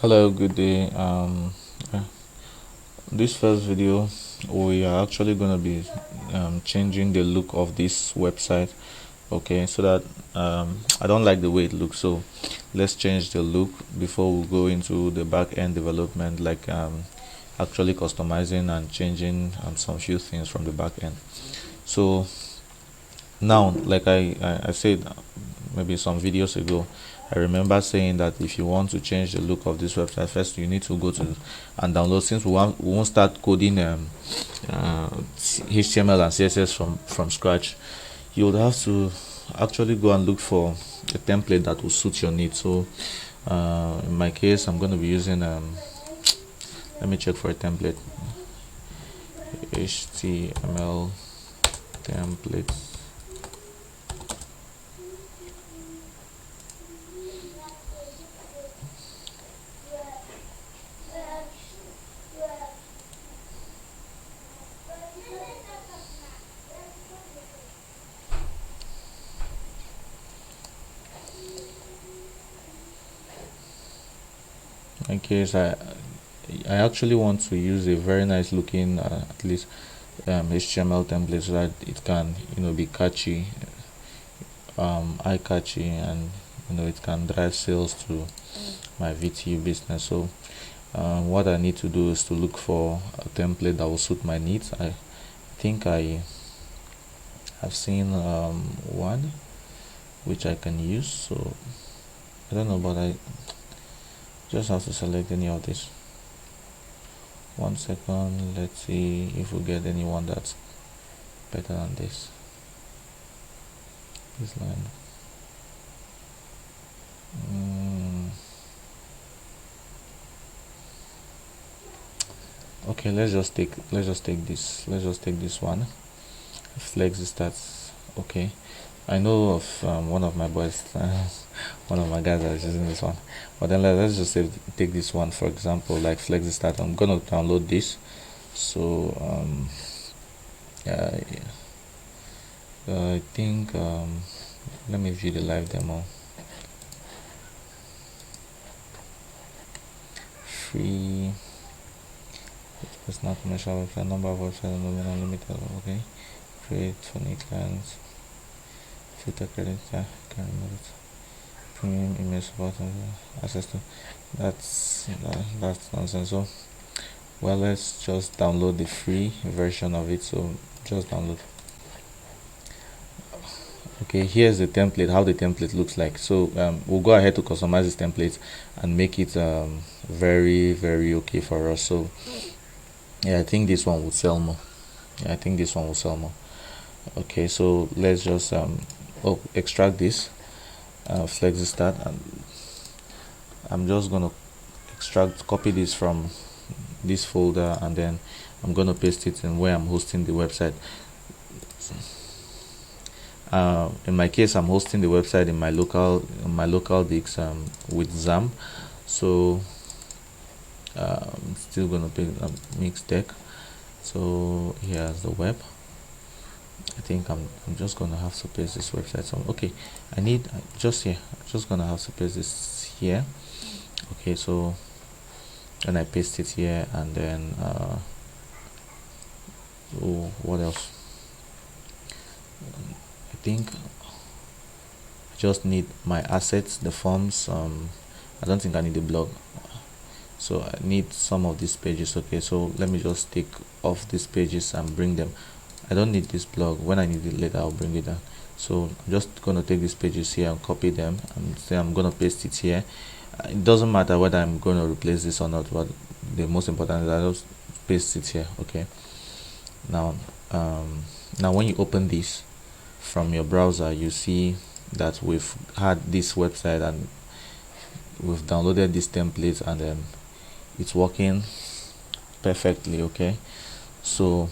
Hello, good day. Uh, this first video, we are actually going to be changing the look of this website. Okay, so that I don't like the way it looks. So let's change the look before we go into the back end development, like actually customizing and changing some few things from the back end. So now, like I said maybe some videos ago, I remember saying that if you want to change the look of this website, first you need to go to and download. Since we won't start coding HTML and CSS from scratch, you would have to actually go and look for a template that will suit your needs. So in my case, I'm going to be using let me check for a template. HTML template. In case I actually want to use a very nice looking at least HTML template so that it can be catchy, eye catchy, and it can drive sales to my VTU business. So what I need to do is to look for a template that will suit my needs. I think I have seen one which I can use. So I don't know, but I just have to select any of this. 1 second, let's see if we get anyone that's better than this line. Okay, let's just take this one. Flex stats. Okay, I know of one of my boys, one of my guys that is using this one. But then let's just take this one for example, like flex stat. I'm gonna download this. So I think let me view the live demo. Free. It's not commercial website. Number of websites unlimited. Okay. Create funny clients. Filter credit. Yeah, can remove it. Premium email support. Access to. That's nonsense. So well, let's just download the free version of it. So just download. Okay, here's the template, how the template looks like. So we'll go ahead to customize this template and make it very okay for us. So yeah, I think this one will sell more. Okay, so let's just extract this, flex start, and I'm just gonna copy this from this folder, and then I'm gonna paste it in where I'm hosting the website. In my case, I'm hosting the website in my local disk with XAMPP. So I'm still gonna pick Mixtec. So here's the web. I think I'm just gonna have to paste this website. So okay, I need just here. I'm just gonna have to paste this here. Okay, so and I paste it here, and then so what else? I think I just need my assets, the forms. I don't think I need the blog, so I need some of these pages. Okay, so let me just take off these pages and bring them. I don't need this blog. When I need it later, I'll bring it down. So I'm just gonna take these pages here and copy them, and say I'm gonna paste it here. It doesn't matter whether I'm gonna replace this or not, but the most important is I just paste it here. Okay, now when you open this from your browser, you see that we've had this website and we've downloaded this template, and then it's working perfectly. Okay, so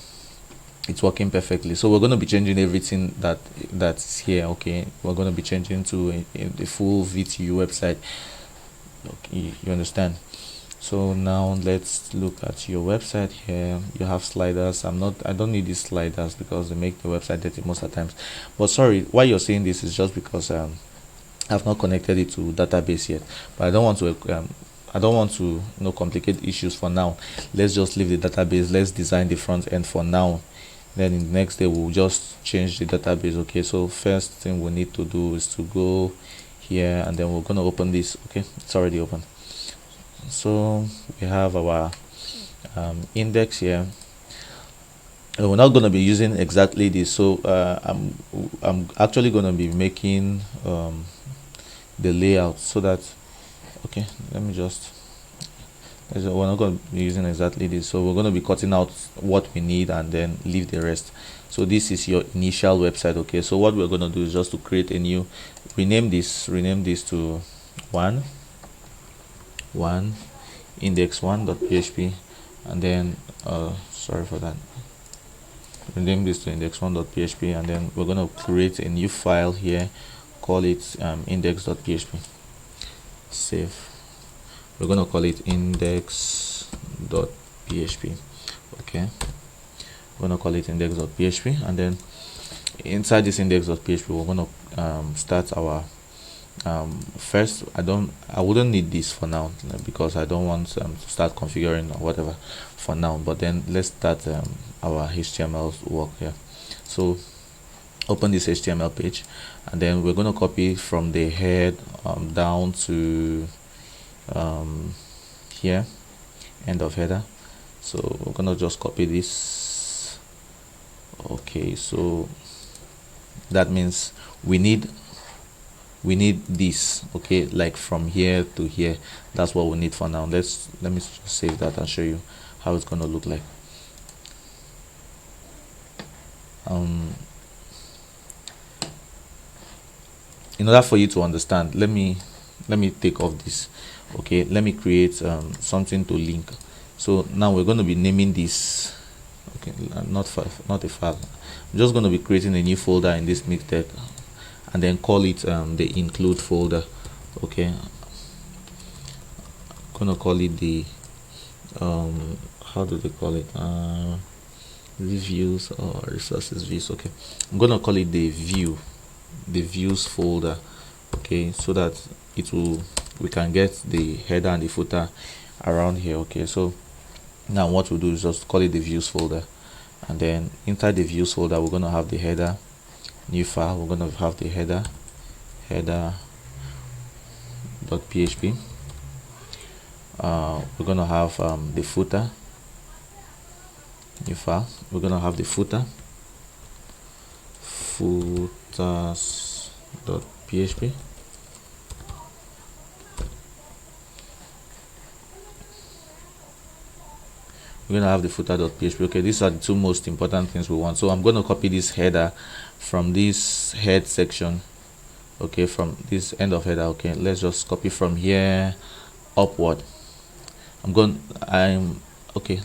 it's working perfectly. So we're going to be changing everything that's here. Okay, we're going to be changing to a full VTU website. Okay, you understand? So now let's look at your website. Here you have sliders. I don't need these sliders because they make the website dirty most of the times. But sorry, why you're saying this is just because I've not connected it to database yet, but I don't want to I don't want to complicate issues for now. Let's just leave the database. Let's design the front end for now. Then in the next day we'll just change the database. Okay, so first thing we need to do is to go here, and then we're going to open this. Okay, it's already open. So we have our index here. We're not going to be using exactly this, so I'm actually going to be making the layout so that, okay, let me just, we're not going to be using exactly this, so we're going to be cutting out what we need and then leave the rest. So this is your initial website. Okay, so what we're going to do is just to create a new, rename this to one index1.php, and then sorry for that, rename this to index1.php, and then we're going to create a new file here, call it index.php. Save. We're going to call it index.php. okay, we're going to call it index.php, and then inside this index.php we're going to start our first, I wouldn't need this for now because I don't want to start configuring or whatever for now, but then let's start our HTML work here. So open this HTML page, and then we're going to copy from the head down to here, end of header. So we're going to just copy this. Okay, so that means we need this, okay, like from here to here. That's what we need for now. Let me just save that and show you how it's going to look like. In order for you to understand, let me take off this. Okay, let me create something to link. So now we're going to be naming this, okay, not a file. I'm just going to be creating a new folder in this Mixtec, and then call it the include folder. Okay, I'm gonna call it the how do they call it, reviews or resources views. Okay, I'm gonna call it the views folder. Okay, so that we can get the header and the footer around here. Okay, so now what we'll do is just call it the views folder, and then inside the views folder we're gonna have the header, new file. We're going to have the header.php. We're going to have the footer, new file. We're going to have the footers.php. We're going to have the footer.php. okay, these are the two most important things we want. So I'm going to copy this header from this head section, okay, from this end of header. Okay, let's just copy from here upward. Okay,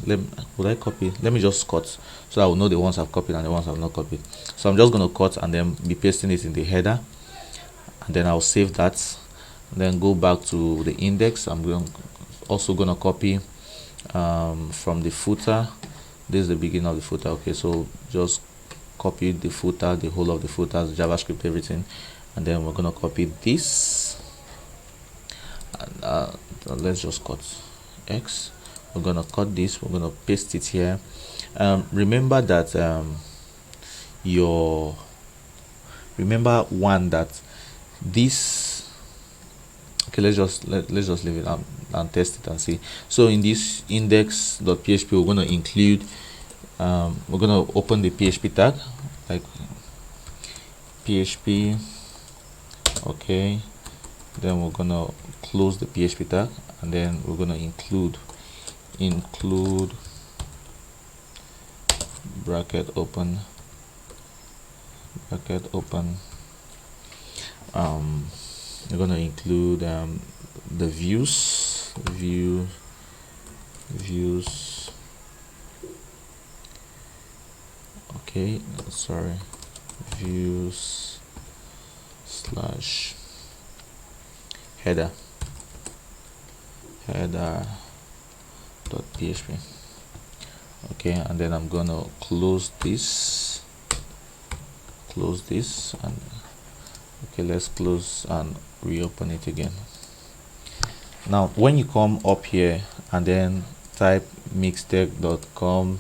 would I copy? Let me just cut so I will know the ones I've copied and the ones I've not copied. So I'm just going to cut and then be pasting it in the header, and then I'll save that, and then go back to the index. I'm also going to copy from the footer. This is the beginning of the footer. Okay, so just copy the footer, the whole of the footer, JavaScript, everything, and then we're going to copy this, and let's just cut X. We're going to cut this, we're going to paste it here. Remember that remember one that this, okay, let's just leave it and test it and see. So in this index.php we're going to include we're going to open the PHP tag, like PHP, okay, then we're going to close the PHP tag, and then we're going to include bracket open we're going to include the views okay, sorry, views slash header.php. okay, and then I'm gonna close this, and okay, let's close and reopen it again. Now when you come up here and then type mixtech.com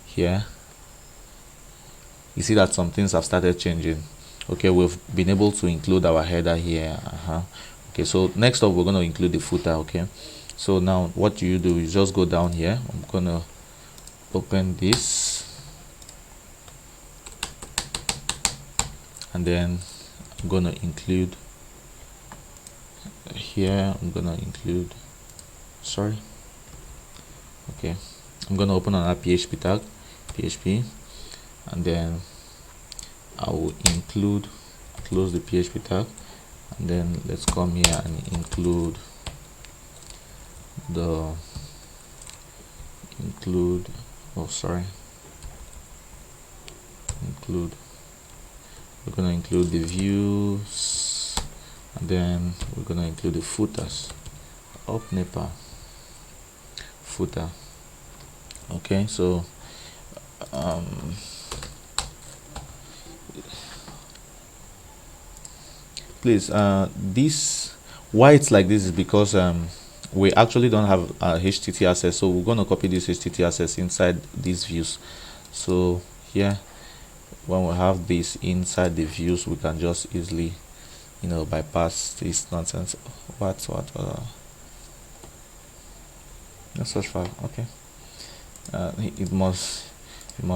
here, you see that some things have started changing. Okay, we've been able to include our header here. Okay, so next up we're going to include the footer. Okay, so now what you do is just go down here. I'm gonna open this, and then I'm gonna include here. Okay, I'm gonna open another PHP tag, PHP, and then I will close the PHP tag, and then let's come here and include we're gonna include the views, and then we're gonna include the footers. Nepa footer. Okay, so please, this, why it's like this is because we actually don't have HTTP access, so we're going to copy this HTTP access inside these views. So here, when we have this inside the views, we can just easily, bypass this nonsense. No such file. Okay, it must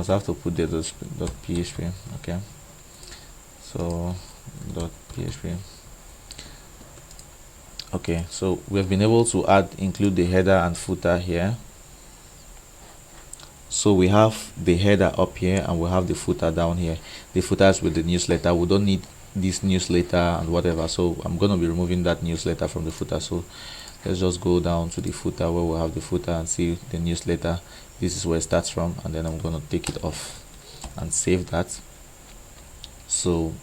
have to put the .php. Okay, so .php. Okay, so we have been able to include the header and footer here. So we have the header up here and we have the footer down here. The footer is with the newsletter. We don't need this newsletter and whatever, so I'm going to be removing that newsletter from the footer. So let's just go down to the footer where we have the footer and see the newsletter. This is where it starts from, and then I'm going to take it off and save that. So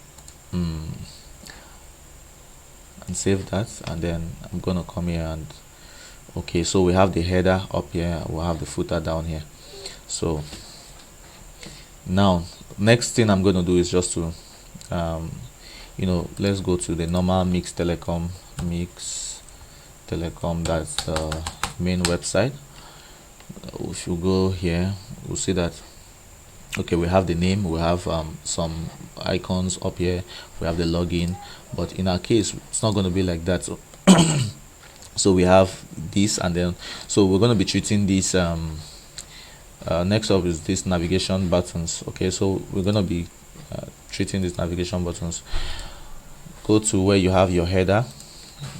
and save that, and then I'm going to come here and okay, so we have the header up here, we'll have the footer down here. So now next thing I'm going to do is just to let's go to the normal Mix Telecom, that's the main website. If you go here, we'll see that okay, we have the name, we have some icons up here, we have the login, but in our case it's not going to be like that. So so we have this, and then so we're going to be treating this next up is this navigation buttons. Okay, so we're going to be treating these navigation buttons. Go to where you have your header,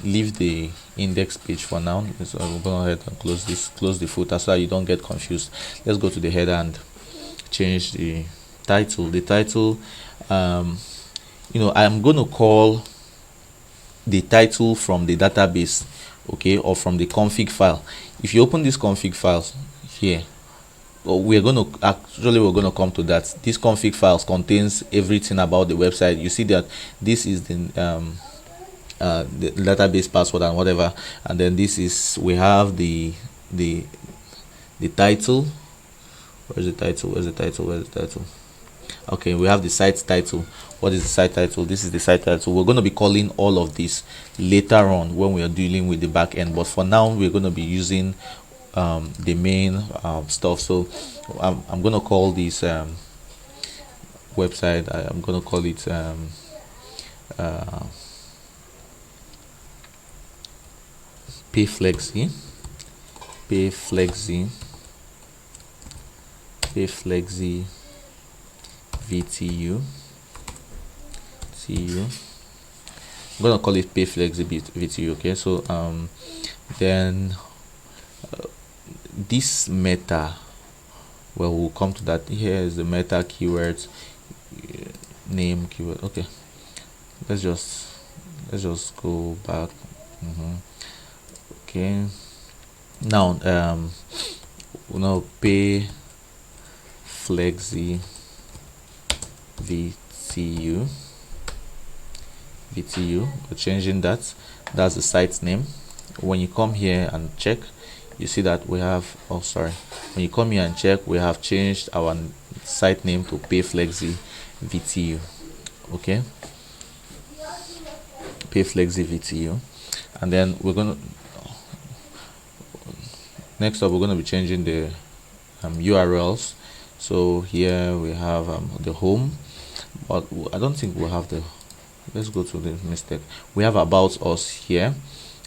leave the index page for now. So we'll go ahead and close the footer so that you don't get confused. Let's go to the header and change the title. I'm going to call the title from the database, okay, or from the config file. If you open this config files here, we're going to come to that. This config files contains everything about the website. You see that this is the database password and whatever, and then this is, we have the title. Where's the title? Okay, we have the site title. What is the site title? This is the site title. We're going to be calling all of this later on when we are dealing with the back end, but for now we're going to be using the main stuff. So I'm going to call this website, I'm going to call it Payflexi VTU. I'm gonna call it Payflexi VTU. Okay, so then this meta, well, we'll come to that. Here is the meta keywords, name keyword. Okay, let's just go back. Okay, now Payflexi VTU, we're changing that. That's the site's name. When you come here and check, you see that we have, when you come here and check, we have changed our site name to Payflexi VTU. Okay, Payflexi VTU, and then we're gonna Next up, we're going to be changing the URLs. So here we have the home, but I don't think we'll have the, let's go to the mistake. We have about us here,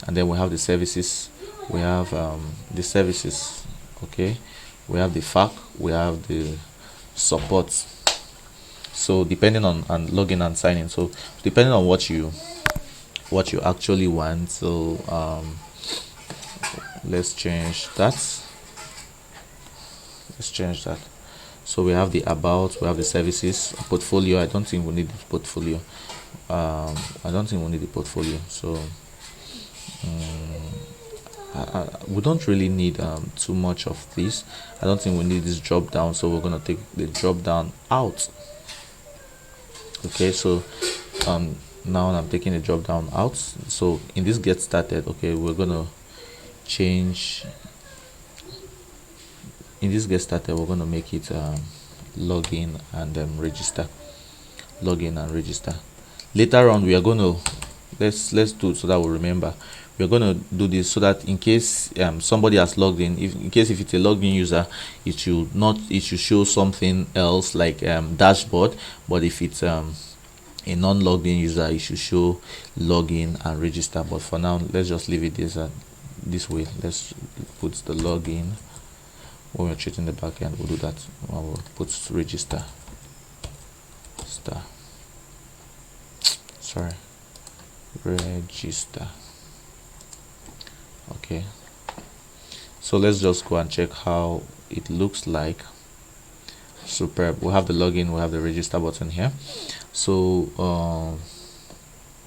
and then we have the services. We have the services, okay. We have the FAQ, we have the support. So depending on login and signing, so depending on what you actually want, so let's change that. So we have the about, we have the services, portfolio. I don't think we need the portfolio. So we don't really need too much of this. I don't think we need this drop down, so we're going to take the drop down out. Okay, so now I'm taking the drop down out. So in this get started, okay, we're going to change, in this get started, we're going to make it login and register. Login and register. Later on, we are going to let's do it so that we remember. We're going to do this so that in case somebody has logged in, if it's a logged in user, it should show something else like dashboard. But if it's a non-logged in user, it should show login and register. But for now, let's just leave it this way. Let's put the login. When we're treating the backend, we'll do that. We'll put register. Register. Okay, so let's just go and check how it looks like. Superb. We have the login, we have the register button here. So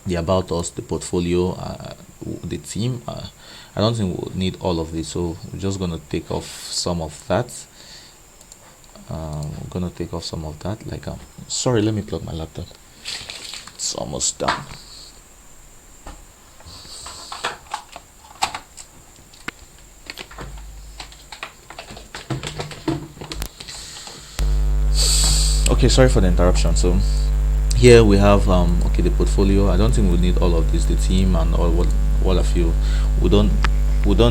the about us, the portfolio, the team, I don't think we'll need all of this, so we're just going to take off some of that. We're going to take off some of that, like sorry, let me plug my laptop. It's almost done. Okay, sorry for the interruption. So here we have okay, the portfolio. I don't think we need all of this, the team and all of you. We don't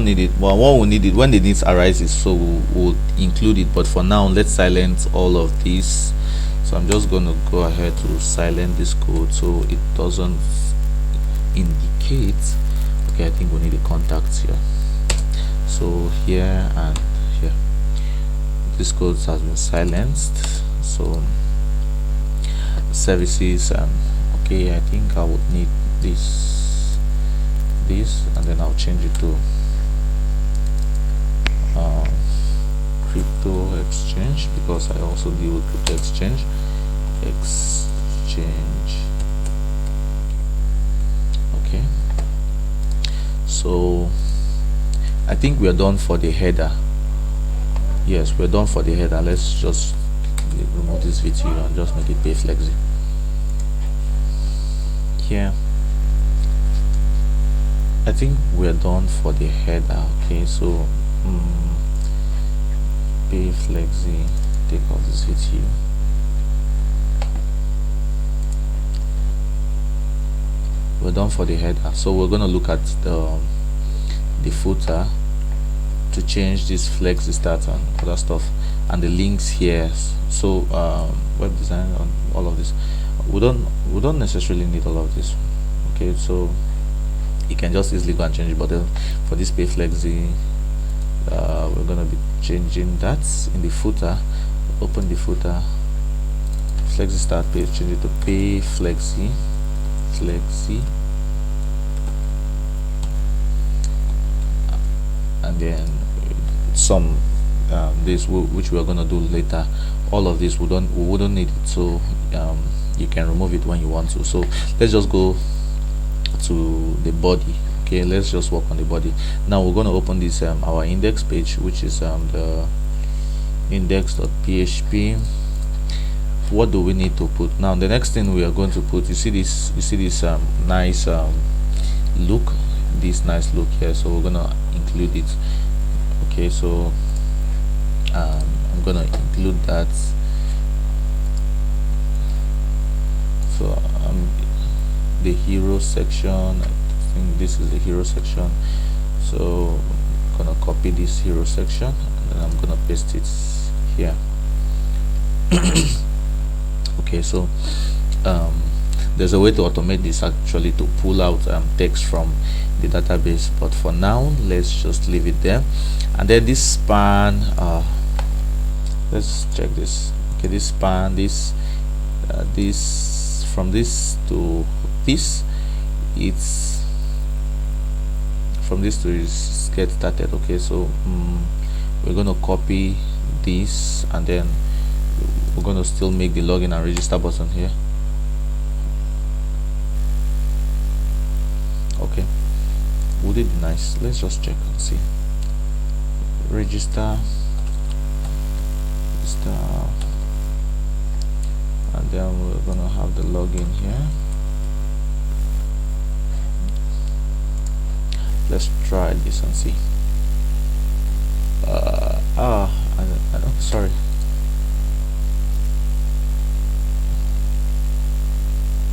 need it. Well, what we need it when the needs arises, so we'll include it, but for now let's silence all of this. So I'm just going to go ahead to silence this code so it doesn't indicate. Okay, I think we need the contacts here. So here and here, this code has been silenced. So services, okay, I think I would need this, and then I'll change it to crypto exchange, because I also deal with crypto exchange. Okay, so I think we are done for the header. Yes, we're done for the header. Let's just remove this video and just make it pay flexi here. I think we're done for the header. Okay, so pay flexi, take off this video. We're done for the header, so we're going to look at the footer to change this flexi start and other stuff, and the links here. So web design on all of this, we don't necessarily need all of this. Okay, so you can just easily go and change it, but for this pay flexi, we're going to be changing that in the footer. Open the footer, flexi start page, change it to pay flexi, and then some this which we are going to do later. All of this we wouldn't need it, so you can remove it when you want to. So let's just go to the body. Okay, let's just work on the body. Now we're going to open this our index page, which is the index.php. What do we need to put now? The next thing we are going to put, you see this nice look, this nice look here, so we're gonna include it. Okay, so I'm gonna include that. So the hero section, I think this is the hero section, so I'm gonna copy copy this hero section and then I'm gonna paste it here. Okay, so there's a way to automate this actually, to pull out text from the database, but for now let's just leave it there. And then this span, let's check this. Okay, this span, this from this to this, it's from this to this get started. Okay, so we're going to copy this and then we're going to still make the login and register button here. Okay, would it be nice? Let's just check and see. Register, and then we're gonna have the login here. Let's try this and see. I don't, sorry.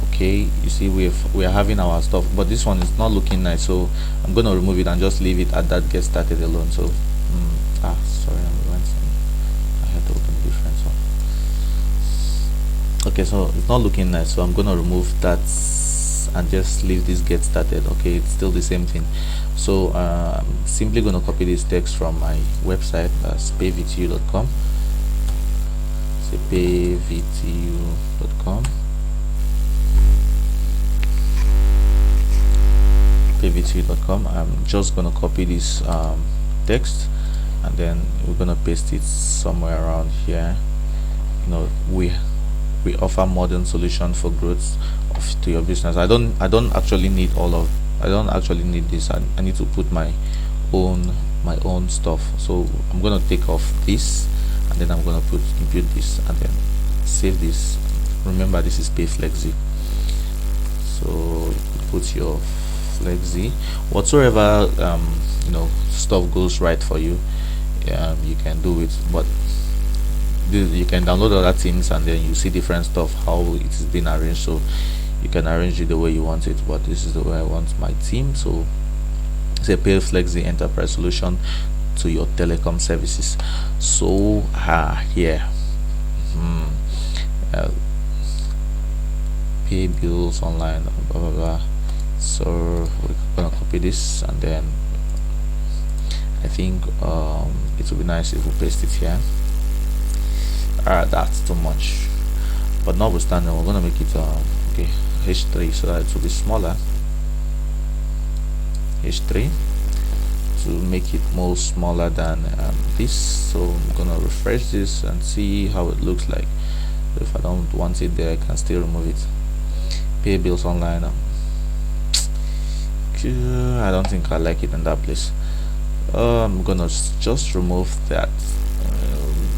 Okay, you see we are having our stuff, but this one is not looking nice, so I'm gonna remove it and just leave it at that get started alone. So sorry, I had to open a different one. Okay, so it's not looking nice, so I'm gonna remove that and just leave this get started. Okay, it's still the same thing. So I'm simply gonna copy this text from my website, that's payvtu.com. say payvtu.com, payvtu.com. I'm just gonna copy this text and then we're gonna paste it somewhere around here. You know, we offer modern solution for growth to your business. I don't actually need I don't actually need this. I need to put my own stuff, so I'm gonna take off this and then I'm gonna impute this and then save this. Remember, this is PayFlexi, so put your Flexi, whatsoever you know, stuff goes right for you, you can do it. But you can download other things and then you see different stuff, how it is being arranged, so you can arrange it the way you want it, but this is the way I want my team. So it's a PayFlexi enterprise solution to your telecom services. So here pay bills online, blah blah blah. So we're gonna copy this and then I think it would be nice if we paste it here. That's too much, but notwithstanding, we're gonna make it okay, h3, so that it will be smaller. h3 to make it more smaller than this. So I'm gonna refresh this and see how it looks like. If I don't want it there, I can still remove it. Pay bills online, I don't think I like it in that place. I'm gonna just remove that.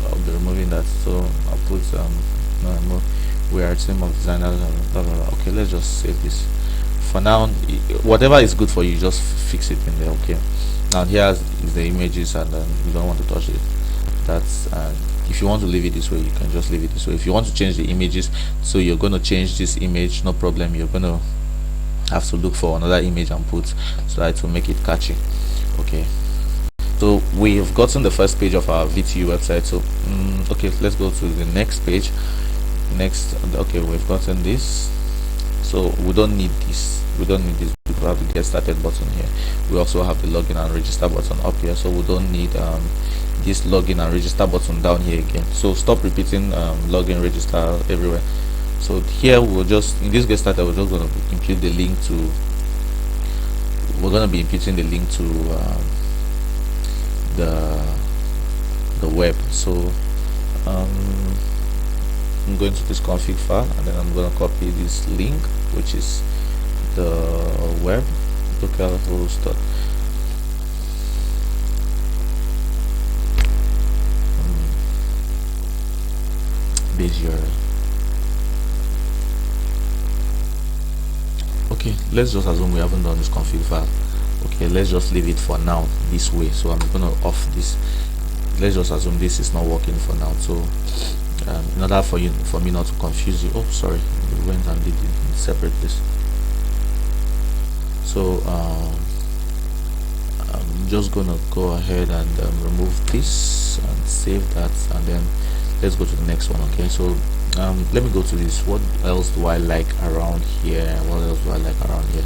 I'll be removing that, so I'll put no, we are a team of designers and blah, blah, blah. Okay, let's just save this for now. Whatever is good for you, just fix it in there. Okay, now here is the images and then you don't want to touch it. That's if you want to leave it this way, you can just leave it this way. If you want to change the images, so you're going to change this image, no problem. You're going to have to look for another image and put, so that it will make it catchy. Okay, so we've gotten the first page of our VTU website. So okay, let's go to the next page. Okay, we've gotten this, so we don't need this. We have the get started button here. We also have the login and register button up here, so we don't need this login and register button down here again. So stop repeating login, register everywhere. So here we'll just, in this get started, we're just going to impute the link to, we're going to be imputing the link to the web. So I'm going to this config file and then I'm going to copy this link, which is the web localhost base URL. Okay, let's just assume we haven't done this config file. Okay, let's just leave it for now this way. So I'm gonna off this. Let's just assume this is not working for now. So in order for me not to confuse you, oh sorry, we went and did it in separate place. So I'm just gonna go ahead and remove this and save that, and then let's go to the next one. Okay, so let me go to this. What else do I like around here? What else do I like around here?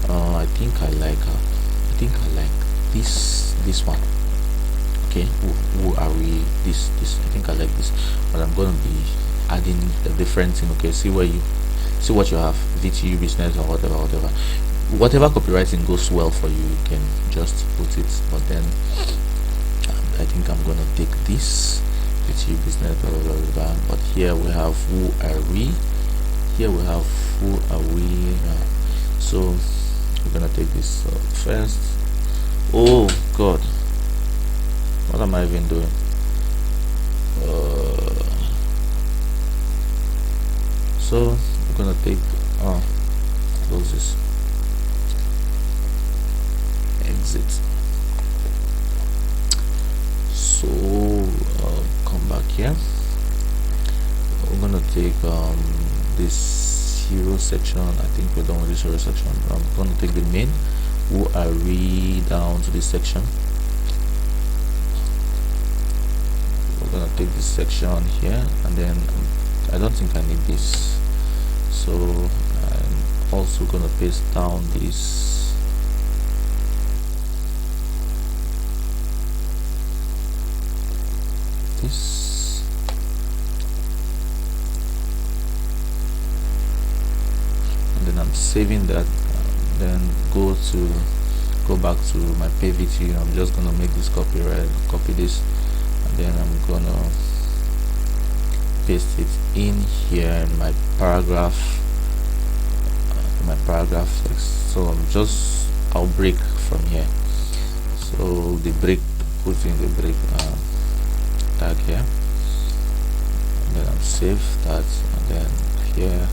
I think I like this one. Okay, who are we? This I think I like this, but I'm gonna be adding a different thing. Okay, see what you have, VTU business or whatever copywriting goes well for you, you can just put it. But then I think I'm gonna take this VTU business, blah, blah, blah, blah. But here we have who are we. Here we have who are we. So we're gonna take this first. Oh God, what am I even doing? So we're gonna take close this, exit. So come back here. We're gonna take this hero section. I think we're done with this hero section. I'm gonna take the main who are we down to this section. We're gonna take this section here, and then I don't think I need this, so I'm also gonna paste down this. And then I'm saving that, then go back to my PVT. I'm just gonna make this copy this, and then I'm gonna paste it in here in my paragraph text. So I'll break from here. So the break, put in the break tag here, and then I'll save that, and then here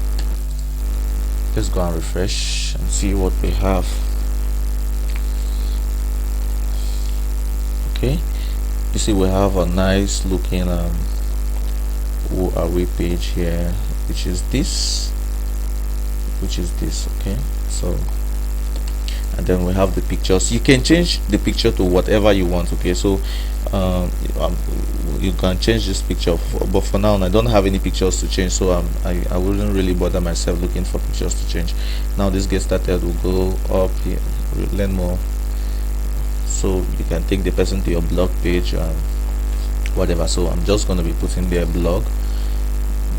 let's go and refresh and see what we have. Okay, you see we have a nice looking who are we page here, which is this. Okay, so and then we have the pictures. You can change the picture to whatever you want. Okay, so you can change this picture, but for now I don't have any pictures to change, so I wouldn't really bother myself looking for pictures to change. Now this get started, we'll go up here, we'll learn more. So you can take the person to your blog page and whatever. So I'm just going to be putting their blog,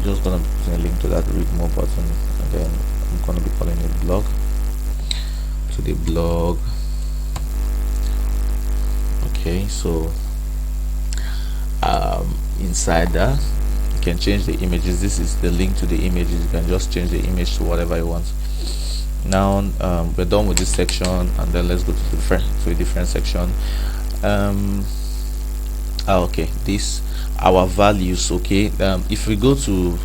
just going to be putting a link to that read more button, and then I'm going to be calling it blog, to the blog. Okay, so inside that you can change the images. This is the link to the images. You can just change the image to whatever you want. Now we're done with this section, and then let's go to a different section. Okay, this our values. Okay, if we go to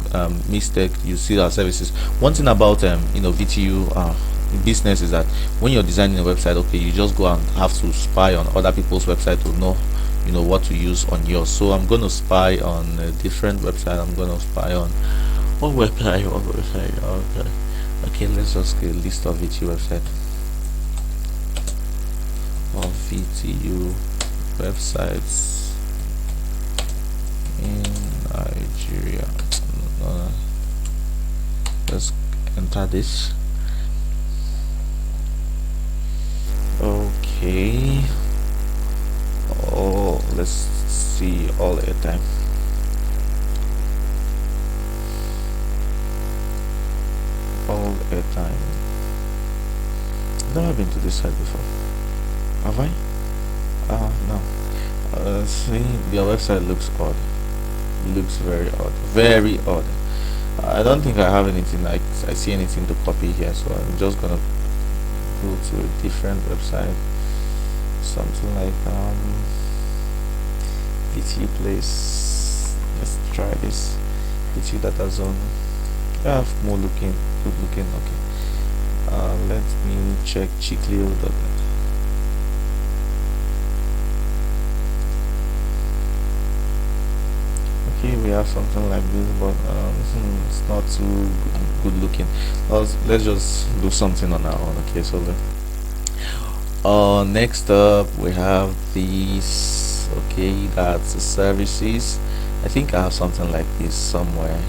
Mixtech, you see our services. One thing about VTU business is that when you're designing a website, okay, you just go and have to spy on other people's website to know what to use on yours. So I'm going to spy on a different website. I'm going to spy on what website. Okay, let's just get a list of VTU website, of VTU websites in Nigeria. Let's enter this. Okay. Oh, let's see all airtime. All airtime. I've never been to this site before. Have I? No. See, your website looks odd. Looks very odd. Very odd. I don't think I have anything like I see anything to copy here, so I'm just gonna go to a different website. Something like VTU place. Let's try this. VTU data zone. Yeah, more looking good looking. Okay, let me check chicleo.net. Okay, we have something like this, but it's not too good looking. Let's just do something on our own. Okay, so Next up we have these. Okay, that's the services. I think I have something like this somewhere,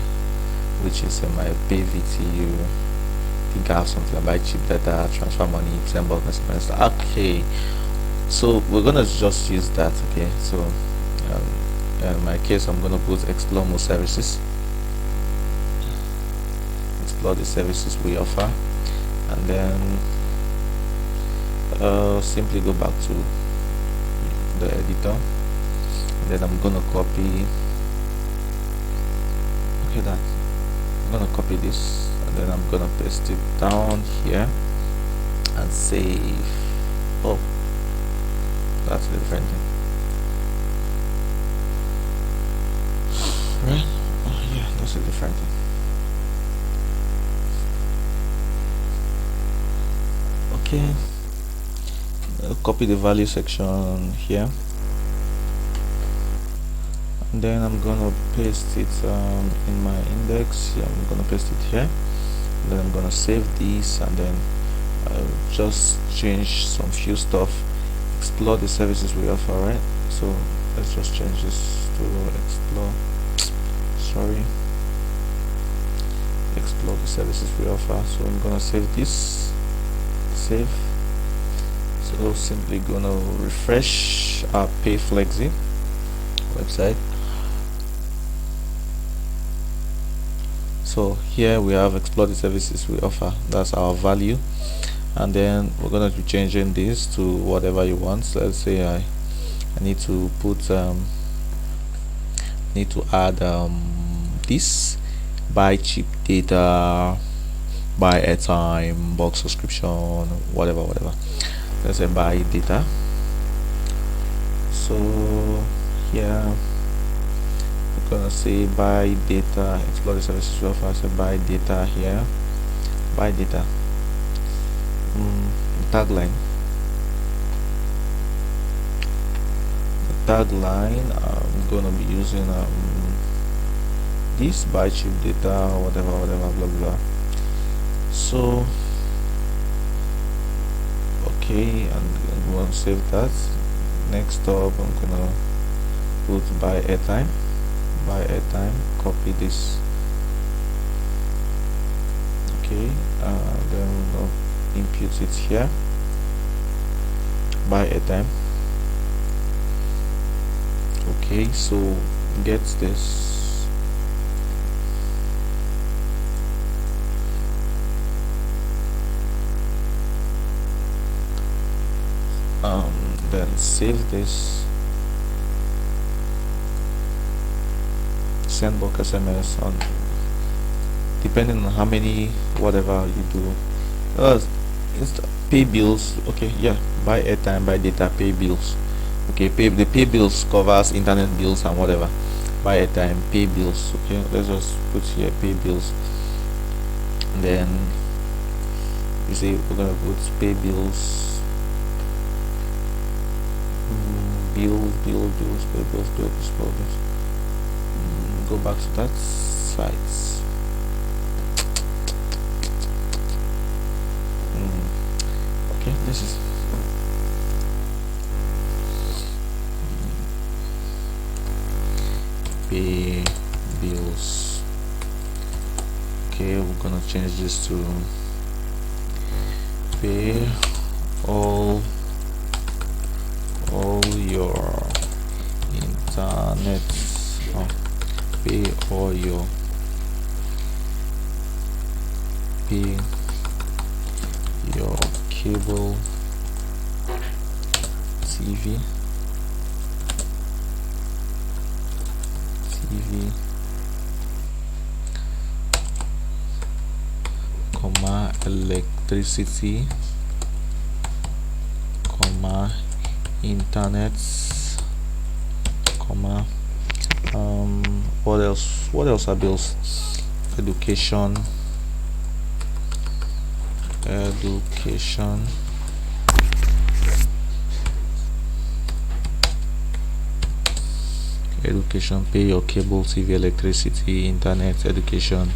which is in my PVTU. I think I have something about cheap data, transfer money, send bulk message. Okay, so we're gonna just use that. Okay, so in my case I'm gonna put explore more services, explore the services we offer, and then simply go back to the editor, and then I'm gonna copy. Okay, that I'm gonna copy this, and then I'm gonna paste it down here and save. Oh, that's a different thing, right? Oh, yeah, that's a different thing. Okay, I'll copy the value section here, and then I'm gonna paste it in my index. Yeah, I'm gonna paste it here, and then I'm gonna save this, and then just change some few stuff. Explore the services we offer, right? So let's just change this to explore. Sorry, explore the services we offer. So I'm gonna save this. Save. So simply gonna refresh our PayFlexi website. So here we have explore the services we offer. That's our value, and then we're gonna be changing this to whatever you want. So let's say I need to put need to add this: buy cheap data, buy airtime, bulk subscription, whatever. Let's say buy data. So here we're gonna say buy data, explore the services we offer. So buy data here, buy data. Tagline. The tagline, I'm gonna be using this: buy cheap data, whatever, blah blah. So okay, and I'm gonna save that. Next up, I'm gonna put buy airtime, copy this. Okay, then I'm gonna impute it here, buy airtime. Okay, so get this. Then save this, send bulk SMS on, depending on how many whatever you do. Pay bills. Okay, yeah, buy airtime, buy data, pay bills. Okay, the pay bills covers internet bills and whatever. Buy airtime, pay bills. Okay, let's just put here pay bills, and then you see we're gonna put pay bills. Bills, pay bills. Go back to that site. Okay, this is pay bills. Okay, we're gonna change this to pay all your internet, pay all your cable TV, comma electricity, comma internet, comma what else are bills? Education, pay your cable TV, electricity, internet, education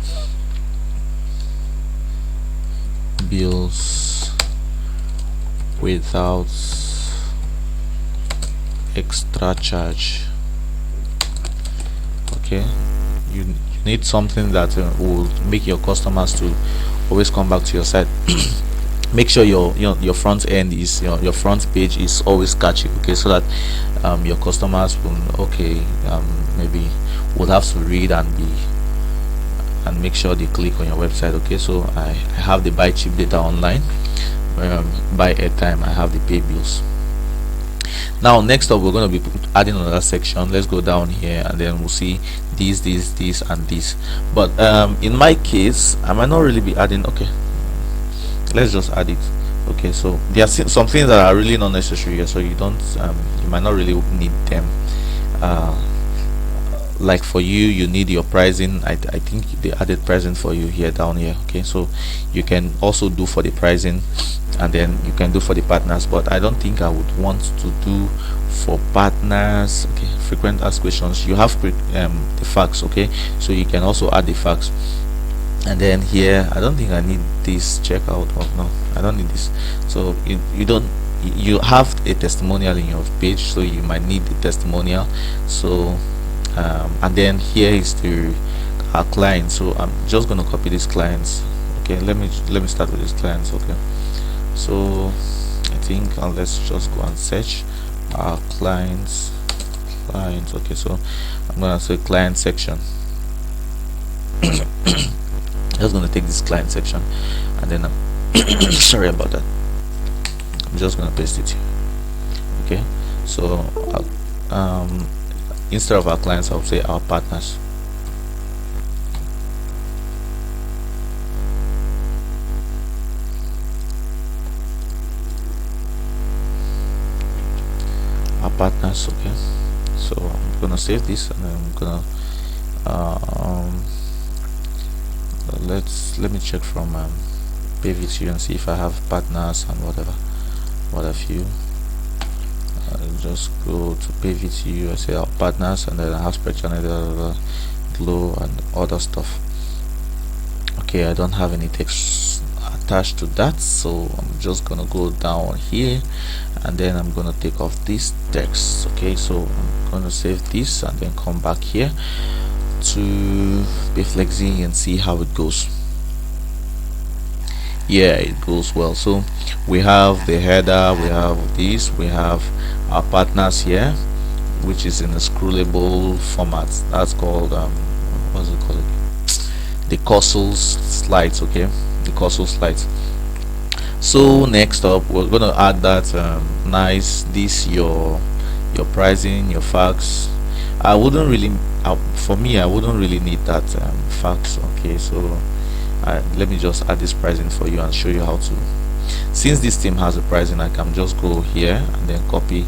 bills. without extra charge. Okay, you need something that will make your customers to always come back to your site. Make sure your front end is your front page is always catchy, okay, so that your customers will, okay, maybe would have to read and make sure they click on your website. Okay, so I have the buy cheap data online, buy airtime, I have the pay bills. Now next up, we're going to be adding another section. Let's go down here and then we'll see this, and this. But in my case, I might not really be adding. Okay, let's just add it. Okay, so there are some things that are really not necessary here, so you don't you might not really need them. Like for you need your pricing. I think they added pricing for you here down here. Okay, so you can also do for the pricing, and then you can do for the partners, but I don't think I would want to do for partners. Okay, frequent asked questions, you have the facts. Okay, so you can also add the facts. And then here, I don't think I need this checkout. Oh no, I don't need this. So you have a testimonial in your page, so you might need the testimonial. So and then here is our client. So I'm just going to copy these clients. Okay, let me start with these clients. Okay, so I think let's just go and search our clients. Okay, so I'm gonna say client section. Just gonna take this client section, and then I'm sorry about that, I'm just gonna paste it here. Okay, so instead of our clients, I'll say our partners. Our partners. Okay, so I'm gonna save this, and I'm gonna let me check from PayVTU and see if I have partners and what have you. I'll just go to PayVTU, I say our partners, and then I have Spreadchannel, Glow, and other stuff. Okay, I don't have any text attached to that, so I'm just gonna go down here, and then I'm gonna take off this text. Okay, so I'm gonna save this and then come back here to PayFlexi and see how it goes. Yeah, it goes well. So we have the header, we have this, we have our partners here, which is in a scrollable format. That's called what's it called? The Cursor slides. Okay, the Cursor slides. So next up, we're gonna add that your pricing, your facts. I wouldn't really for me, I wouldn't really need that facts. Okay, so let me just add this pricing for you and show you how to. Since this team has a pricing, I can just go here and then copy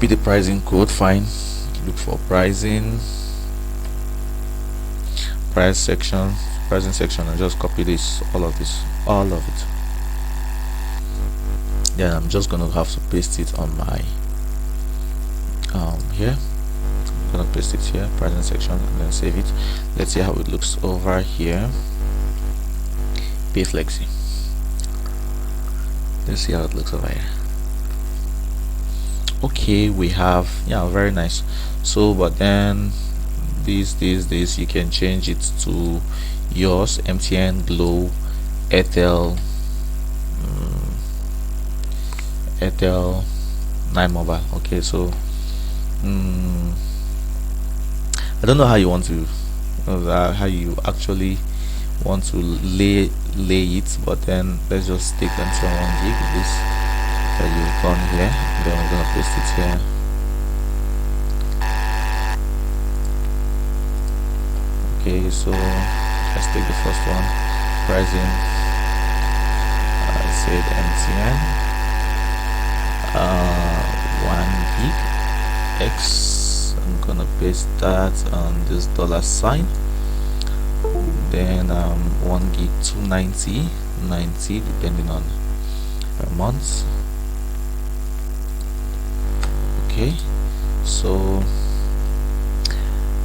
the pricing code. Fine, look for pricing, pricing section, and just copy this, all of it. Then I'm just gonna have to paste it on my here. I'm gonna paste it here, pricing section, and then save it. Let's see how it looks over here. PayFlexi. Let's see how it looks over here. Okay, we have, yeah, very nice. So but then this you can change it to yours: MTN, Glow, Airtel, 9 Mobile. Okay, so I don't know how you want to how you actually want to lay it, but then let's just take them to 1 gig. This that you've gone here, then we're gonna paste it here. Okay, so let's take the first one, pricing. I said MTN 1 gig X. I'm gonna paste that on this $sign. Then 1 gig 290 depending on per month. Okay, so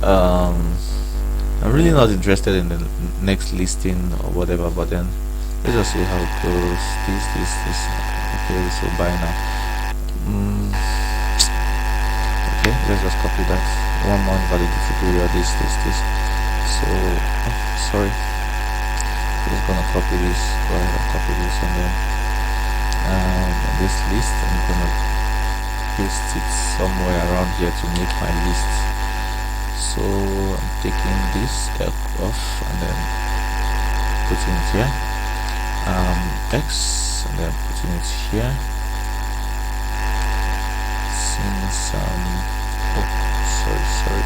I'm really not interested in the next listing or whatever, but then let's just see how it goes. This okay, so buy now. Okay, let's just copy that. 1 month validity period, this. So sorry, just gonna copy this, go ahead and copy this, and then this list I'm gonna paste it somewhere around here to make my list. So I'm taking this off and then putting it here, X, and then putting it here. Since oh, sorry,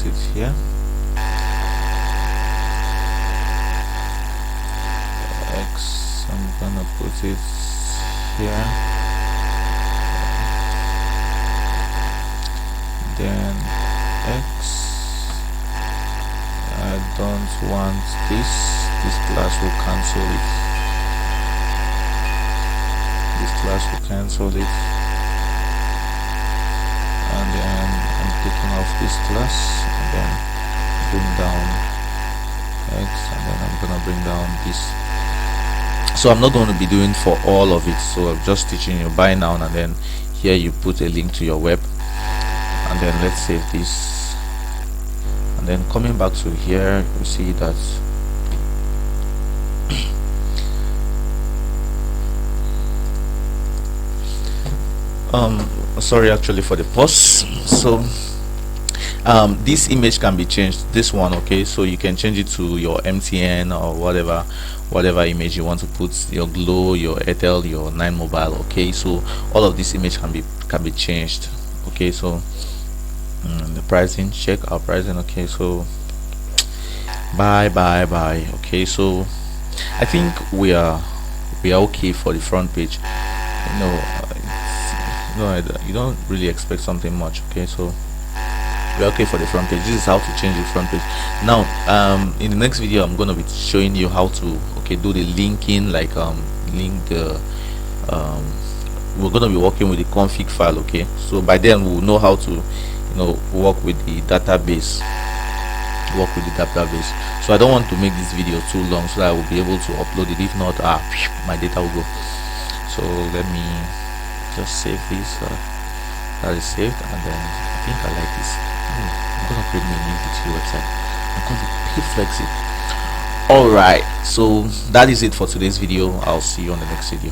it here, X, I'm gonna put it here, then X, I don't want this class will cancel it, this class will cancel it, and then I'm taking off this class, and then bring down X, and then I'm gonna bring down this. So I'm not going to be doing for all of it, so I'm just teaching you buy now, and then here you put a link to your web, and then let's save this, and then coming back to here, you see that sorry actually for the pause. So this image can be changed, this one, okay, so you can change it to your MTN or whatever image you want to put, your Glow, your Airtel, your 9 Mobile, okay, so all of this image can be changed, okay. So the pricing, check our pricing, okay, so buy, okay, so I think we are okay for the front page. You don't really expect something much, okay, so we're okay for the front page. This is how to change the front page. Now in the next video I'm going to be showing you how to do the linking, like link the we're going to be working with the config file, okay, so by then we'll know how to work with the database. So I don't want to make this video too long so that I will be able to upload it. If not, my data will go. So let me just save this. That is saved, and then I think I like this. I'm gonna create my new video website. I'm going to pay Flexit. Alright, so that is it for today's video. I'll see you on the next video.